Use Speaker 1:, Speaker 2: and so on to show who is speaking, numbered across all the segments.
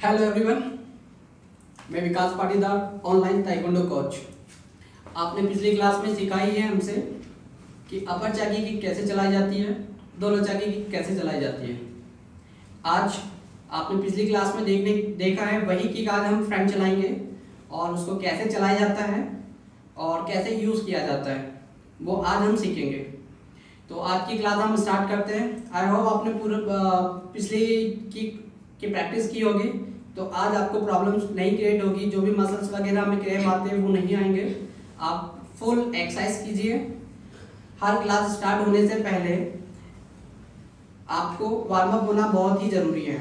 Speaker 1: Hello everyone, मैं विकास Patidar, online taekwondo coach. आपने पिछली क्लास में सिखाई है हमसे कि अपर चाकी किक कैसे चलाई जाती है, दोनों चाकी किक कैसे चलाई जाती है। आज आपने पिछली क्लास में देखा है वही किक आज हम फ्रंट चलाएंगे और उसको कैसे चलाया जाता है और कैसे यूज़ किया जाता है वो आज हम सीखेंगे। तो आज की क्लास हम स्टार्ट करते हैं। आई होप आपने पूरा पिछली किक की प्रैक्टिस की होगी, तो आज आपको प्रॉब्लम्स नहीं क्रिएट होगी। जो भी मसल्स वगैरह में क्रैम्प आते हैं वो नहीं आएंगे। आप फुल एक्सरसाइज कीजिए। हर क्लास स्टार्ट होने से पहले आपको वार्म अप होना बहुत ही ज़रूरी है,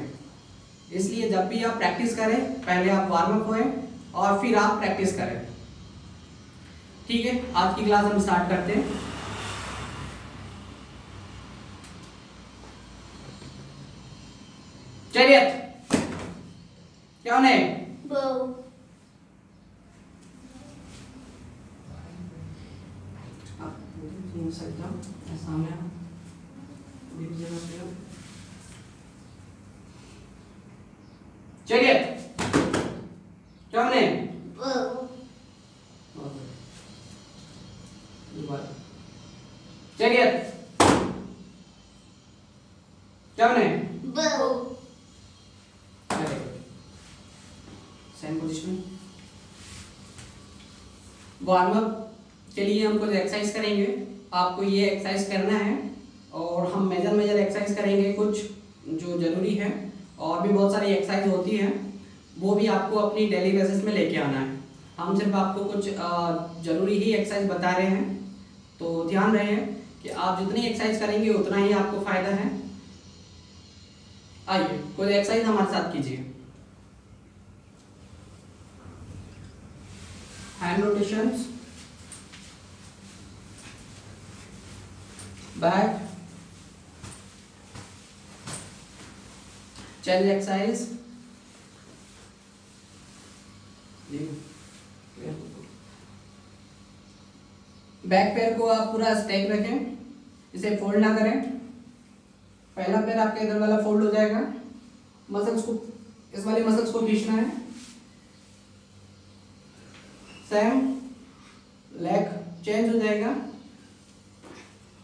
Speaker 1: इसलिए जब भी आप प्रैक्टिस करें पहले आप वार्म अप होएं और फिर आप प्रैक्टिस करें। ठीक है, आज की क्लास हम स्टार्ट करते हैं। चलिए, क्या होने सामने चलिए, क्या होने चलिए, क्या होने सेम पोजीशन। वार्म अप के लिए हम कुछ एक्सरसाइज करेंगे। आपको ये एक्सरसाइज करना है और हम मेजर एक्सरसाइज करेंगे कुछ जो ज़रूरी है, और भी बहुत सारी एक्सरसाइज होती हैं वो भी आपको अपनी डेली बेसिस में लेके आना है। हम सिर्फ आपको कुछ ज़रूरी ही एक्सरसाइज बता रहे हैं, तो ध्यान रहे कि आप जितनी एक्सरसाइज करेंगे उतना ही आपको फ़ायदा है। आइए कोई एक्सरसाइज हमारे साथ कीजिए। Hand rotations, back, chest exercise. Back पैर को आप पूरा स्ट्रेट रखें, इसे फोल्ड ना करें। पहला पैर आपका इधर वाला फोल्ड हो जाएगा, मसल्स को, इस वाले मसल्स को खींचना है। सेम लेग चेंज हो जाएगा,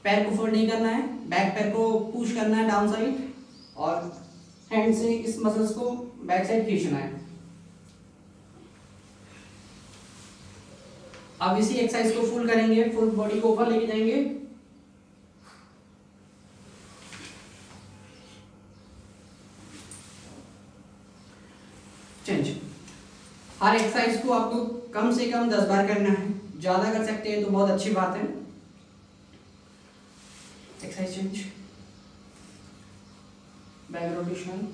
Speaker 1: पैर को फोल्ड नहीं करना है, बैक पैर को पुश करना है डाउन साइड और हैंड से इस मसल्स को बैक साइड खींचना है। अब इसी एक्सरसाइज को फुल करेंगे, फुल बॉडी को ऊपर लेके जाएंगे। चेंज। हर एक्सरसाइज को आपको कम से कम 10 बार करना है, ज्यादा कर सकते हैं तो बहुत अच्छी बात है। Exercise change, back rotation,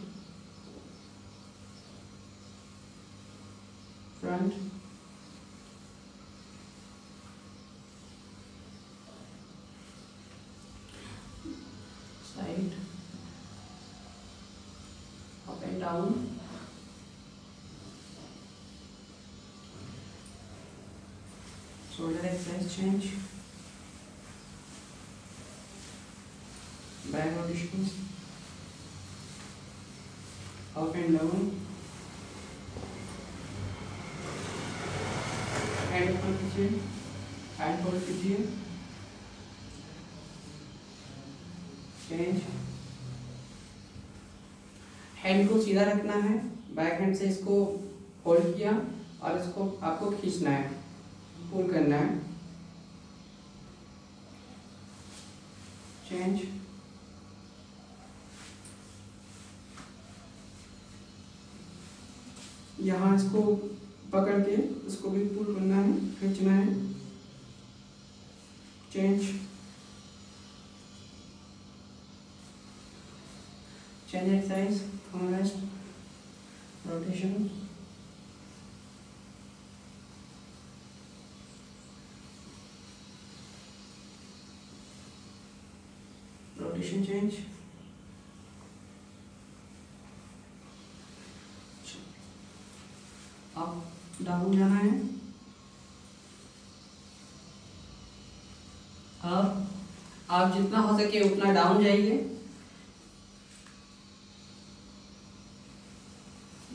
Speaker 1: front, side, up and down, shoulder exercise change, back rotations, up and down, hand ऊपर कीजिए, hand होल्ड कीजिए, चेंज। हैंड को सीधा रखना है, बैक हैंड से इसको होल्ड किया और इसको आपको खींचना है, पुल करना है। चेंज। यहाँ इसको पकड़ के इसको भी पुल करना है, खींचना है। Change. Change exercise, rest, rotation, rotation change. अब डाउन जाना है। अब आप जितना हो सके उतना डाउन जाइए,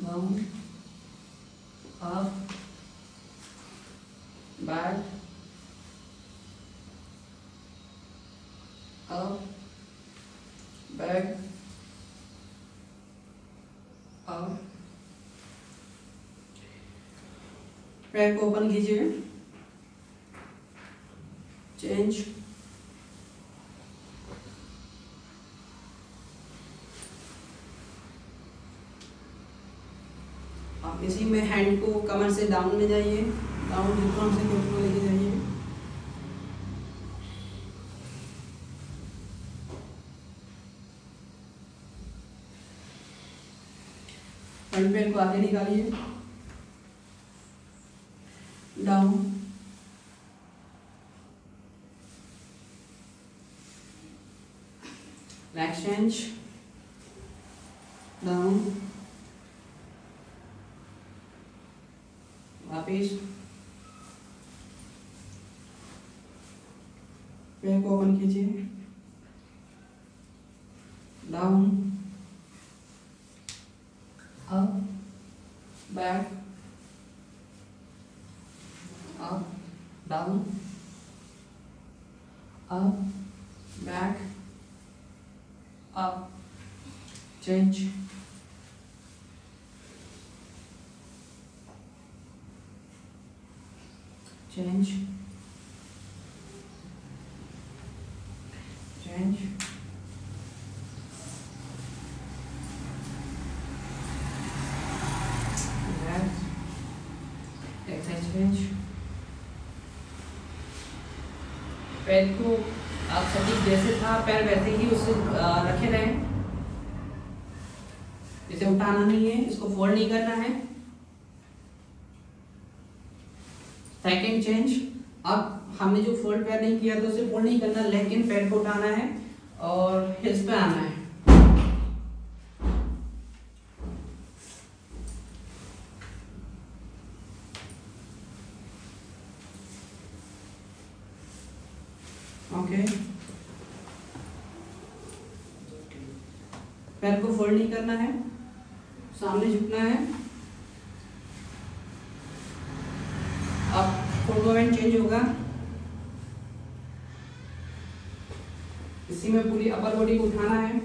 Speaker 1: डाउन, अप, बैक, अप। पैर को ओपन कीजिए, चेंज, आप इसी में हैंड को कमर से डाउन में जाइए, डाउन हिप से घुटनों लेके जाइए। फ्रंट पैर को आगे निकालिए, डाउन, लेग चेंज, डाउन, वापिस, पैर को ओपन कीजिए, down, up, back, up, down, up, back, up, change, change, change, exercise change. पैर को आप सटीक जैसे था पैर वैसे ही उसे रखे रहें, इसे उठाना नहीं है, इसको फोल्ड नहीं करना है। सेकंड चेंज, अब हमने जो फोल्ड पैर नहीं किया तो उसे फोल्ड नहीं करना, लेकिन पैर को उठाना है और हिल्स पे आना है। ओके, पैर को फोल्ड नहीं करना है, सामने झुकना है। अब फुट मूवमेंट चेंज होगा, इसी में पूरी अपर बॉडी को उठाना है,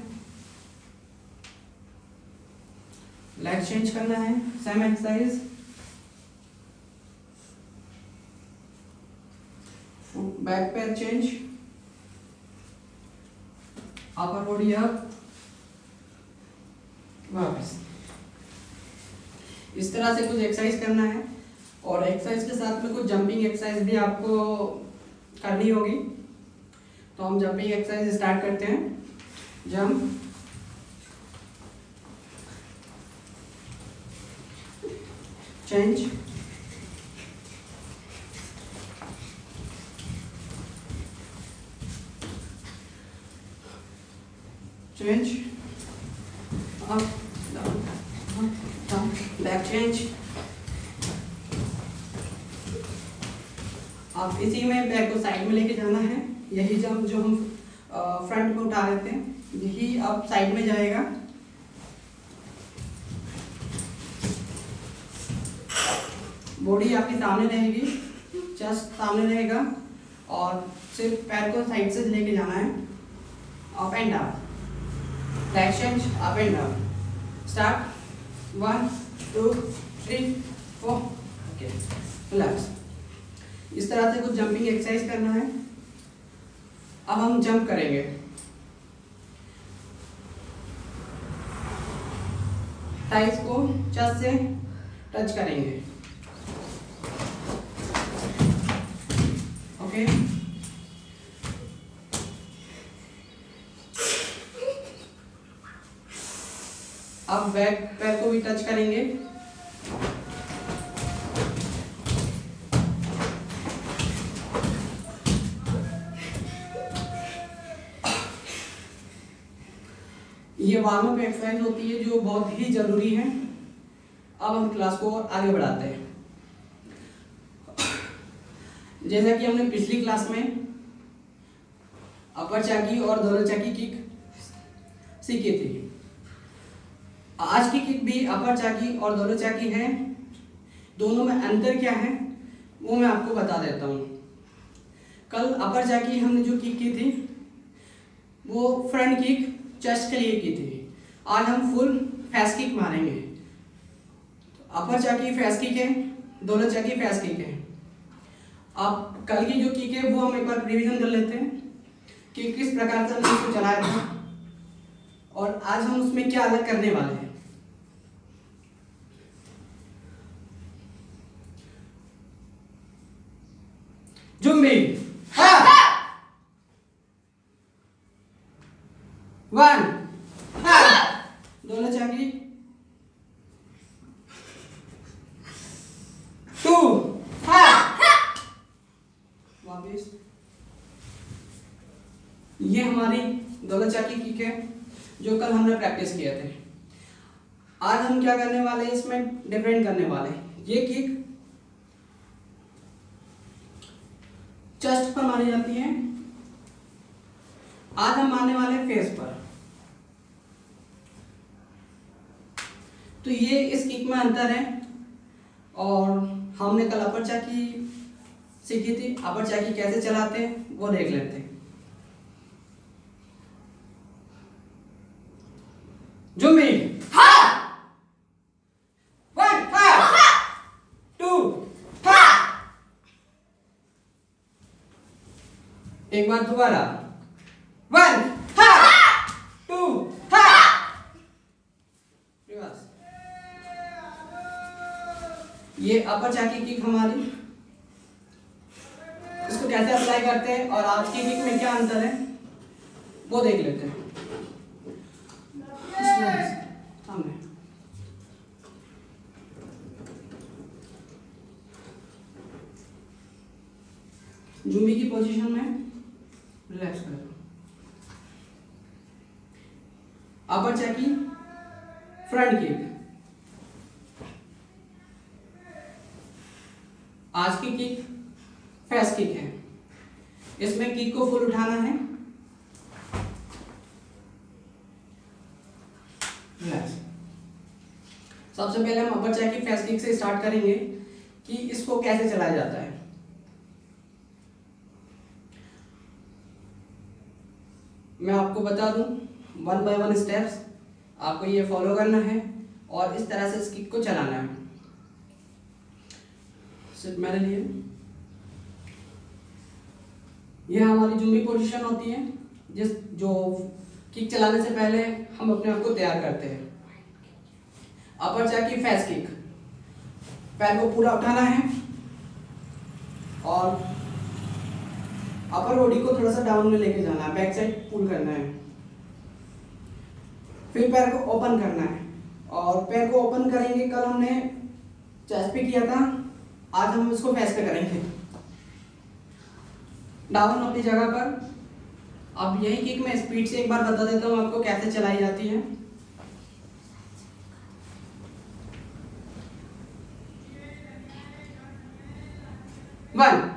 Speaker 1: लेग चेंज करना है, सेम एक्सरसाइज। बैक पैर चेंज, अपर बॉडी अप, वापस। इस तरह से कुछ एक्सरसाइज करना है और एक्सरसाइज के साथ में कुछ जंपिंग एक्सरसाइज भी आपको करनी होगी। तो हम जंपिंग एक्सरसाइज स्टार्ट करते हैं। Jump, change, change, up, down, down, back change. आप इसी में बैक को साइड में लेके जाना है। यही जंप जो हम फ्रंट में उठा रहे थे, यही अब साइड में जाएगा। बॉडी आपकी सामने रहेगी, चेस्ट सामने रहेगा और सिर्फ पैर को साइड से लेके जाना है। Up and down, leg change, up and down. Start 1 2 3 4। Okay, relax. इस तरह से कुछ जंपिंग एक्सरसाइज करना है। अब हम जंप करेंगे। थाइस को चेस्ट से टच करेंगे। ओके, अब बैक पैर को भी टच करेंगे। ये वार्म अप एक्सरसाइज होती है जो बहुत ही जरूरी है। अब हम क्लास को आगे बढ़ाते हैं। जैसा कि हमने पिछली क्लास में अपर चाकी और दोनों चाकी किक सीखी थी, आज की किक भी अपर चाकी और दोनों चाकी है। दोनों में अंतर क्या है वो मैं आपको बता देता हूँ। कल अपर चाकी हमने जो किक की थी, वो फ्रंट किक चेस्ट के लिए की थी। आज हम फुल फेस किक मारेंगे। अपर चाकी फेस किक है, दोनों चाकी फेस किक है। अब कल की जो किक है वो हम एक बार रिवीजन कर लेते हैं कि किस प्रकार से हमने इसको चलाया था और आज हम उसमें क्या अलग करने वाले हैं। जुम्बी 1 दोनों चाकी 2 वापिस। ये हमारी दोनों चाकी किक है जो कल हमने प्रैक्टिस किए थे। आज हम क्या करने वाले हैं, इसमें डिफरेंट करने वाले हैं। ये किक चेस्ट पर मारी जाती है, आज हम मारने वाले हैं फेस पर। तो ये इस किक में अंतर है और हमने कल अपर चाकी सीखी थी। अपर चाकी कैसे चलाते हैं वो देख लेते हैं। जुम्बी 1 2 एक बार दोबारा 1 2 रिवर्स। ये अपर चाकी किक हमारी, इसको कैसे अप्लाई करते हैं और आज की किक में क्या अंतर है वो देख लेते हैं। सामने जुम्बी की पोजीशन में रिलैक्स करो। अपर चाकी फ्रंट किक। आज की किक फेस किक है। इसमें किक को फुल उठाना है, रिलैक्स। सबसे पहले हम अपर चाकी फेस किक से स्टार्ट करेंगे कि इसको कैसे चलाया जाता है। मैं आपको बता दूं 1 बाय 1 स्टेप्स आपको ये फॉलो करना है और इस तरह से इस किक को चलाना है। सिर्फ मेरे लिए यह हमारी जुम्बी पोजीशन होती है, जो किक चलाने से पहले हम अपने आप को तैयार करते हैं। अपर चाकी फेस किक, पैर को पूरा उठाना है और अपर बॉडी को थोड़ा सा डाउन में लेके जाना है, बैक साइड पुल करना है। फिर पैर को ओपन करना है और पैर को ओपन करेंगे। कल हमने चेस्ट पे किया था, आज हम इसको फेस पे करेंगे। डाउन अपनी जगह पर। अब यही किक मैं स्पीड से एक बार बता देता हूँ आपको कैसे चलाई जाती है। वन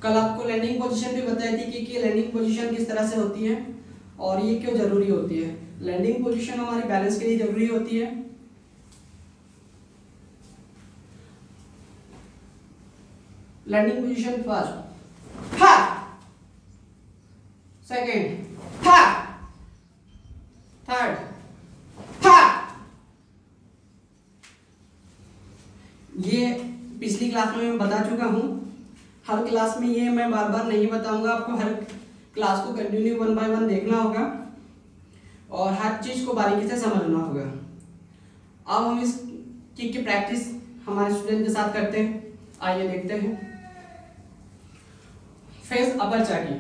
Speaker 1: कल आपको लैंडिंग पोजीशन भी बताई थी कि लैंडिंग पोजीशन किस तरह से होती है और ये क्यों जरूरी होती है। लैंडिंग पोजीशन हमारी बैलेंस के लिए जरूरी होती है। Landing position first, second, third, ये पिछली क्लास में मैं बता चुका हूं। हर क्लास में ये मैं बार बार नहीं बताऊंगा, आपको हर क्लास को कंटिन्यू 1 बाय 1 देखना होगा और हर चीज को बारीकी से समझना होगा। अब हम इस किक की प्रैक्टिस हमारे स्टूडेंट के साथ करते हैं। आइए देखते हैं। फेस अपर चाकी,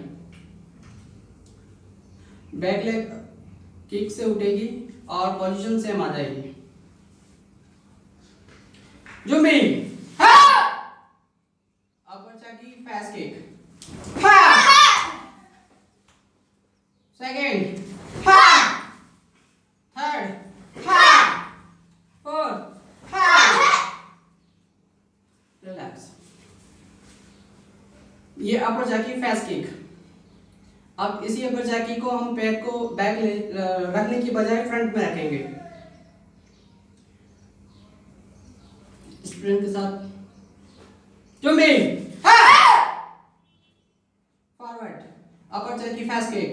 Speaker 1: बैक लेग किक से उठेगी और पोजीशन सेम आ जाएगी। जुम्बी अपर चाकी face kick, second, third, fourth, relax. ये अपर चाकी फेस किक। अब इसी अपर चाकी को हम पैर को बैक रखने की बजाय फ्रंट में रखेंगे। स्टूडेंट के साथ जुम्बी चेक फास्ट किक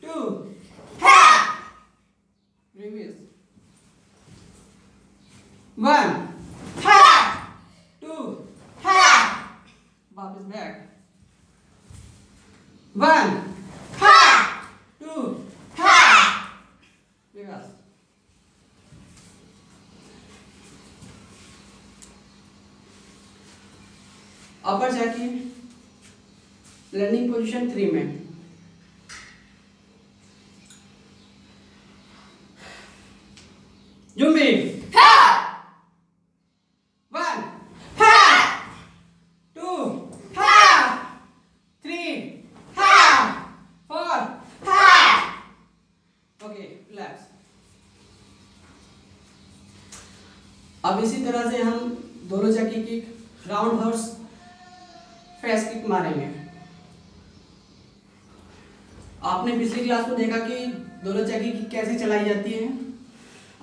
Speaker 1: 2 रिवर्स 1 2 वापस बैक 1 2 रिवर्स। अपर जाके लैंडिंग पोजीशन 3 में जुम्बी 1 2 3 4 ओके रिलैक्स। अब इसी तरह से हम दोनों जाके kick round horse face kick मारेंगे। आपने पिछली क्लास में देखा कि दोनों चक्की किक कैसे चलाई जाती है।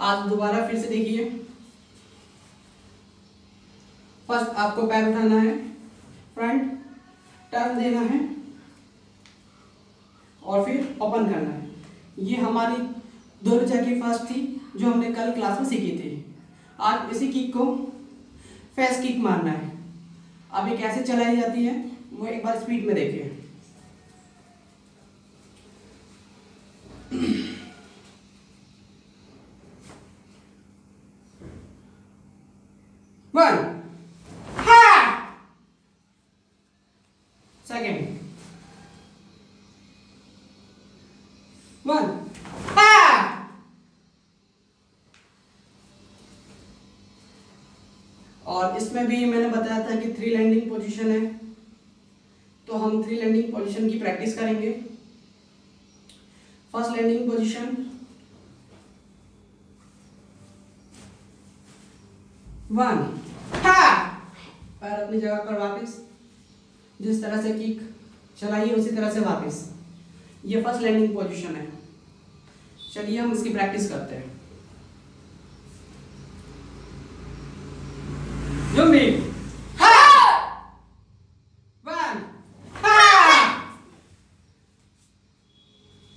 Speaker 1: आज दोबारा फिर से देखिए। फर्स्ट आपको पैर उठाना है, फ्रंट टर्न देना है और फिर ओपन करना है। ये हमारी दोनों चक्की फर्स्ट थी जो हमने कल क्लास में सीखी थी। आज इसी किक को फेस किक मारना है। अब ये कैसे चलाई जाती है वो एक बार स्पीड में देखिए। 1 सेकेंड 1 और इसमें भी मैंने बताया था कि 3 लैंडिंग पोजीशन है, तो हम 3 लैंडिंग पोजीशन की प्रैक्टिस करेंगे। फर्स्ट लैंडिंग पोजीशन 1 पैर अपनी जगह पर वापस, जिस तरह से किक चलाइए उसी तरह से वापस। ये फर्स्ट लैंडिंग पोजीशन है। चलिए हम इसकी प्रैक्टिस करते हैं। Zombie 1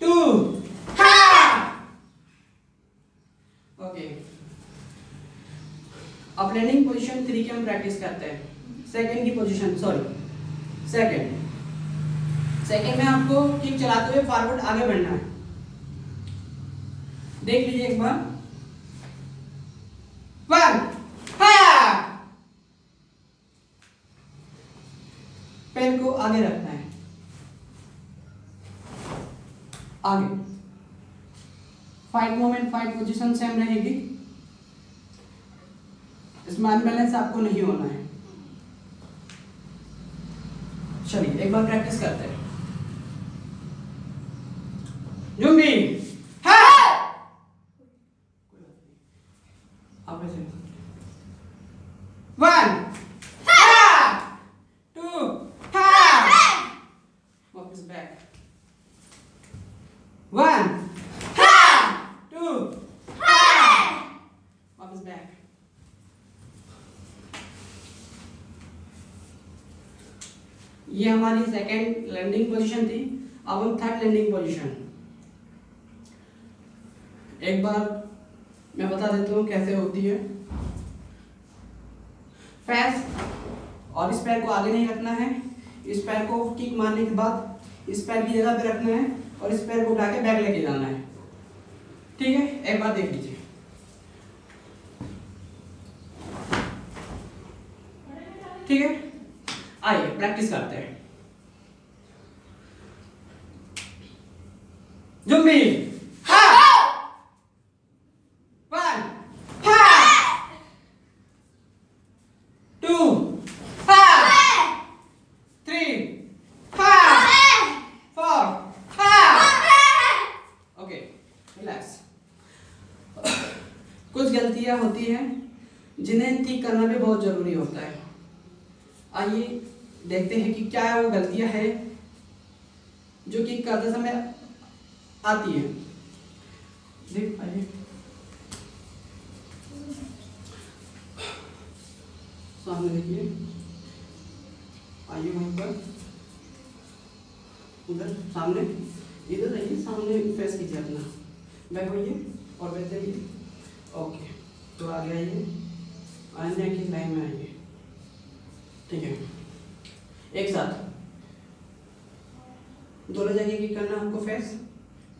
Speaker 1: 2 okay. अब लैंडिंग पोजीशन 3 की हम प्रैक्टिस करते हैं। सेकंड की पोजीशन सेकंड में आपको किक चलाते हुए फॉरवर्ड आगे बढ़ना है। देख लीजिए एक बार 1 पेन को आगे रखना है, आगे। Fight moment, fight position same रहेगी। इसमें अनबैलेंस आपको नहीं होना है। चलिए एक बार प्रैक्टिस करते हैं। जुम्बी आप ऐसे 1 2 वापस बैक 1 2 वापस बैक। ये हमारी सेकेंड लैंडिंग पोजीशन थी। अब हम थर्ड लैंडिंग पोजीशन एक बार मैं बता देता हूँ कैसे होती है। फेस और इस पैर को आगे नहीं रखना है। इस पैर को किक मारने के बाद इस पैर की जगह पे रखना है और इस पैर को उठा के बैक लेके जाना है। ठीक है, एक बार देख लीजिए। ठीक है, आइए प्रैक्टिस करते हैं। Zombie 1 2 3 4 okay, relax. कुछ गलतियां होती हैं जिन्हें ठीक करना भी बहुत जरूरी होता है। आइए देखते हैं कि क्या वो गलतियां हैं जो कि करते समय आती है। देख आइए, सामने देखिए, आइए वहीं पर उधर सामने, इधर रहिए, सामने फेस कीजिए अपना, बैक होइए और बैठ जाइए। ओके, तो आगे आइए, आईने की लाइन में आइए, ठीक है। एक साथ दोनों जगह की करना आपको फेस,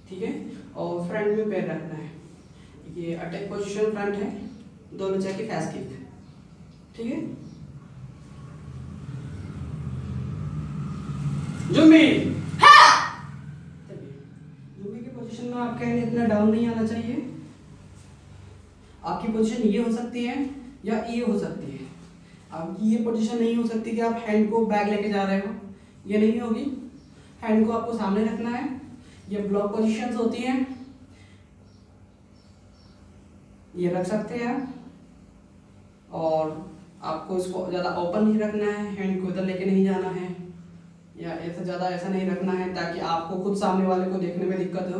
Speaker 1: ठीक है। और फ्रंट में पैर रखना है, ये अटैक पोजीशन फ्रंट है, दोनों जगह फेस किक, ठीक है। जुम्बी, चलिए जुम्बी की पोजीशन में आपका हैंड इतना डाउन नहीं आना चाहिए। आपकी पोजीशन ये हो सकती है या ये हो सकती है। आपकी ये पोजीशन नहीं हो सकती कि आप हैंड को बैक लेके जा रहे हो, ये नहीं होगी। हैंड को आपको सामने रखना है। ये ब्लॉक पोजीशंस होती हैं, ये रख सकते हैं आप। और आपको इसको ज़्यादा ओपन नहीं रखना है, हैंड को इधर लेके नहीं जाना है, या ऐसा ज़्यादा ऐसा नहीं रखना है ताकि आपको खुद सामने वाले को देखने में दिक्कत हो।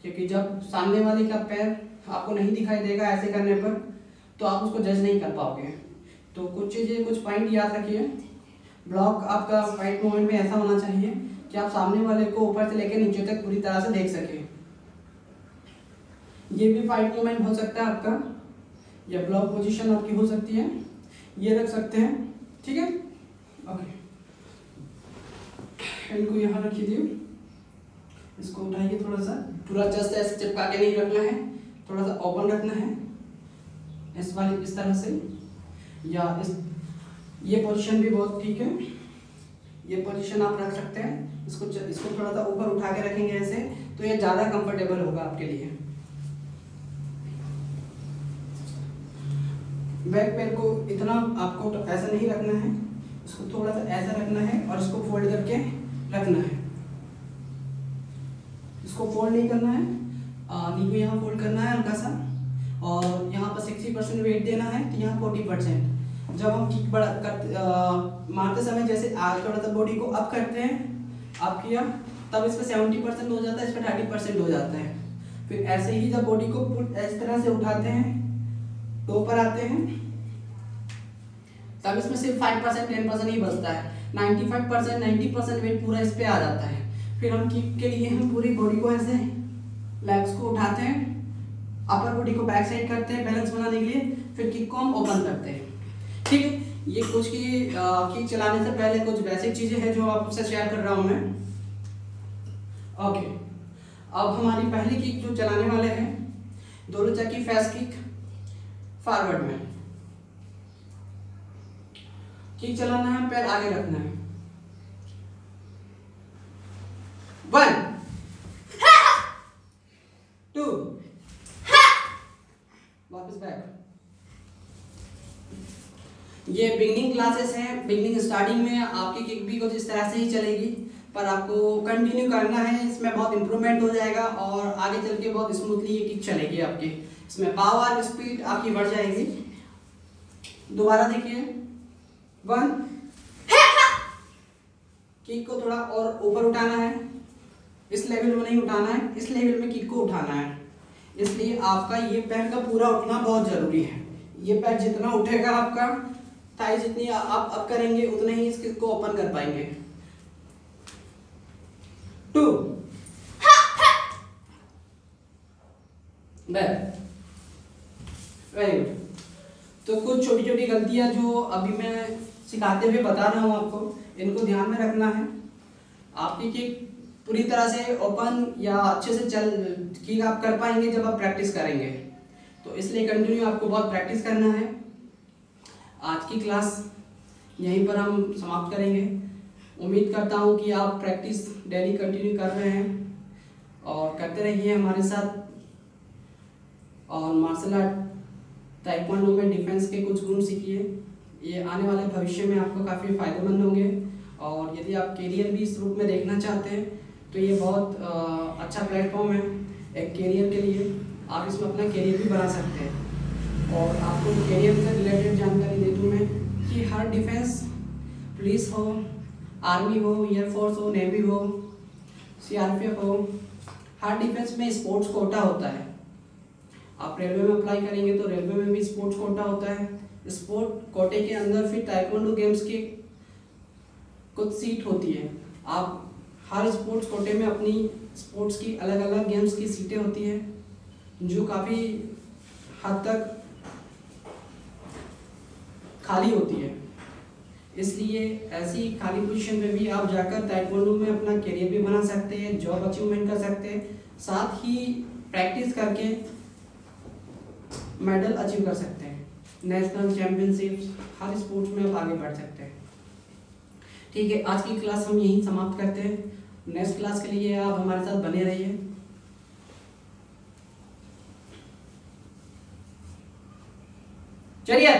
Speaker 1: क्योंकि जब सामने वाले का पैर आपको नहीं दिखाई देगा ऐसे करने पर, तो आप उसको जज नहीं कर पाओगे। तो कुछ चीज़ें, कुछ पॉइंट याद रखिए। ब्लॉक आपका फाइट मूवमेंट में ऐसा होना चाहिए कि आप सामने वाले को ऊपर से लेकर नीचे तक पूरी तरह से देख सकें। ये भी फाइट मूवमेंट हो सकता है आपका, या ब्लॉक पोजीशन आपकी हो सकती है, ये रख सकते हैं, ठीक है। ओके, हैंड को यहाँ रख दीजिए, इसको उठाइए थोड़ा सा, पूरा चेस्ट ऐसे चिपका के नहीं रखना है, थोड़ा सा ओपन रखना है इस वाली, इस तरह से, या इस, ये पोजीशन भी बहुत ठीक है। ये पोजीशन आप रख सकते हैं। इसको थोड़ा सा ऊपर उठा के रखेंगे ऐसे, तो ये ज़्यादा कंफर्टेबल होगा आपके लिए। बैक पैर को इतना आपको तो ऐसा नहीं रखना है, इसको थोड़ा सा ऐसा रखना है और इसको फोल्ड करके रखना है। इसको फोल्ड नहीं करना है, नी को यहाँ फोल्ड करना है हल्का सा, और यहाँ पर 60% वेट देना है, तो यहाँ 40%। जब हम किक मारते समय जैसे थोड़ा सा बॉडी को अप करते हैं, अप किया, तब इस पर 70% हो जाता है, इस पर 30% हो जाता है। फिर ऐसे ही जब बॉडी को इस तरह से उठाते हैं तो ऊपर आते हैं, तब इसमें सिर्फ 5% 10% ही बचता है। 95% 90% वेट पूरा इस पे आ जाता है। फिर हम किक के लिए हम पूरी बॉडी को ऐसे लेग्स को उठाते हैं, अपर बॉडी को बैक साइड करते हैं बैलेंस बनाने के लिए, फिर किक को हम ओपन करते हैं, ठीक है। ये कुछ की किक चलाने से पहले कुछ बेसिक चीजें हैं जो आपसे शेयर कर रहा हूं मैं। ओके, अब हमारी पहली किक जो चलाने वाले हैं, दोनों चक्की फेस किक फॉरवर्ड में किक चलाना है, पैर आगे रखना है। 1 2 वापस बैक। ये बिगनिंग क्लासेस हैं, बिगनिंग स्टार्टिंग में आपकी किक भी कुछ इस तरह से ही चलेगी, पर आपको कंटिन्यू करना है, इसमें बहुत इंप्रूवमेंट हो जाएगा और आगे चल के बहुत स्मूथली ये किक चलेगी आपकी। इसमें पावर स्पीड आपकी बढ़ जाएगी। दोबारा देखिए, 1, किक को थोड़ा और ऊपर उठाना है, इस लेवल में नहीं उठाना है, इस लेवल में किक को उठाना है। इसलिए आपका ये पैर का पूरा उठना बहुत जरूरी है। ये पैर जितना उठेगा आपका, थाई जितनी आप अप करेंगे उतने ही इस किक को ओपन कर पाएंगे। 2 बैक। Very good. तो कुछ छोटी छोटी गलतियां जो अभी मैं सिखाते हुए बता रहा हूं आपको, इनको ध्यान में रखना है। आपकी किक पूरी तरह से ओपन या अच्छे से किक आप कर पाएंगे जब आप प्रैक्टिस करेंगे, तो इसलिए कंटिन्यू आपको बहुत प्रैक्टिस करना है। आज की क्लास यहीं पर हम समाप्त करेंगे। उम्मीद करता हूं कि आप प्रैक्टिस डेली कंटिन्यू कर रहे हैं और करते रहिए हमारे साथ। और मार्शल आर्ट ताइक्वांडो में डिफेंस के कुछ गुण सीखिए, ये आने वाले भविष्य में आपको काफ़ी फायदेमंद होंगे। और यदि आप कैरियर भी इस रूप में देखना चाहते हैं तो ये बहुत अच्छा प्लेटफॉर्म है एक कैरियर के लिए। आप इसमें अपना कैरियर भी बना सकते हैं। और आपको कैरियर से रिलेटेड जानकारी दे दूँ मैं कि हर डिफेंस, पुलिस हो, आर्मी हो, एयरफोर्स हो, नेवी हो, सीआरपीएफ हो, हर डिफेंस में स्पोर्ट्स कोटा होता है। आप रेलवे में अप्लाई करेंगे तो रेलवे में भी स्पोर्ट्स कोटा होता है। स्पोर्ट कोटे के अंदर फिर ताइक्वांडो गेम्स की कुछ सीट होती है। आप हर स्पोर्ट्स कोटे में अपनी स्पोर्ट्स की अलग अलग गेम्स की सीटें होती हैं जो काफ़ी हद तक खाली होती है। इसलिए ऐसी खाली पोजीशन पे भी आप जाकर ताइक्वांडो में अपना करियर भी बना सकते हैं, जॉब अचीवमेंट कर सकते हैं, साथ ही प्रैक्टिस करके मेडल अचीव कर सकते हैं। नेशनल चैंपियनशिप्स हर स्पोर्ट्स में आप आगे बढ़ सकते हैं। ठीक है, आज की क्लास हम यहीं समाप्त करते हैं। नेक्स्ट क्लास के लिए आप हमारे साथ बने रहिए। चलिए।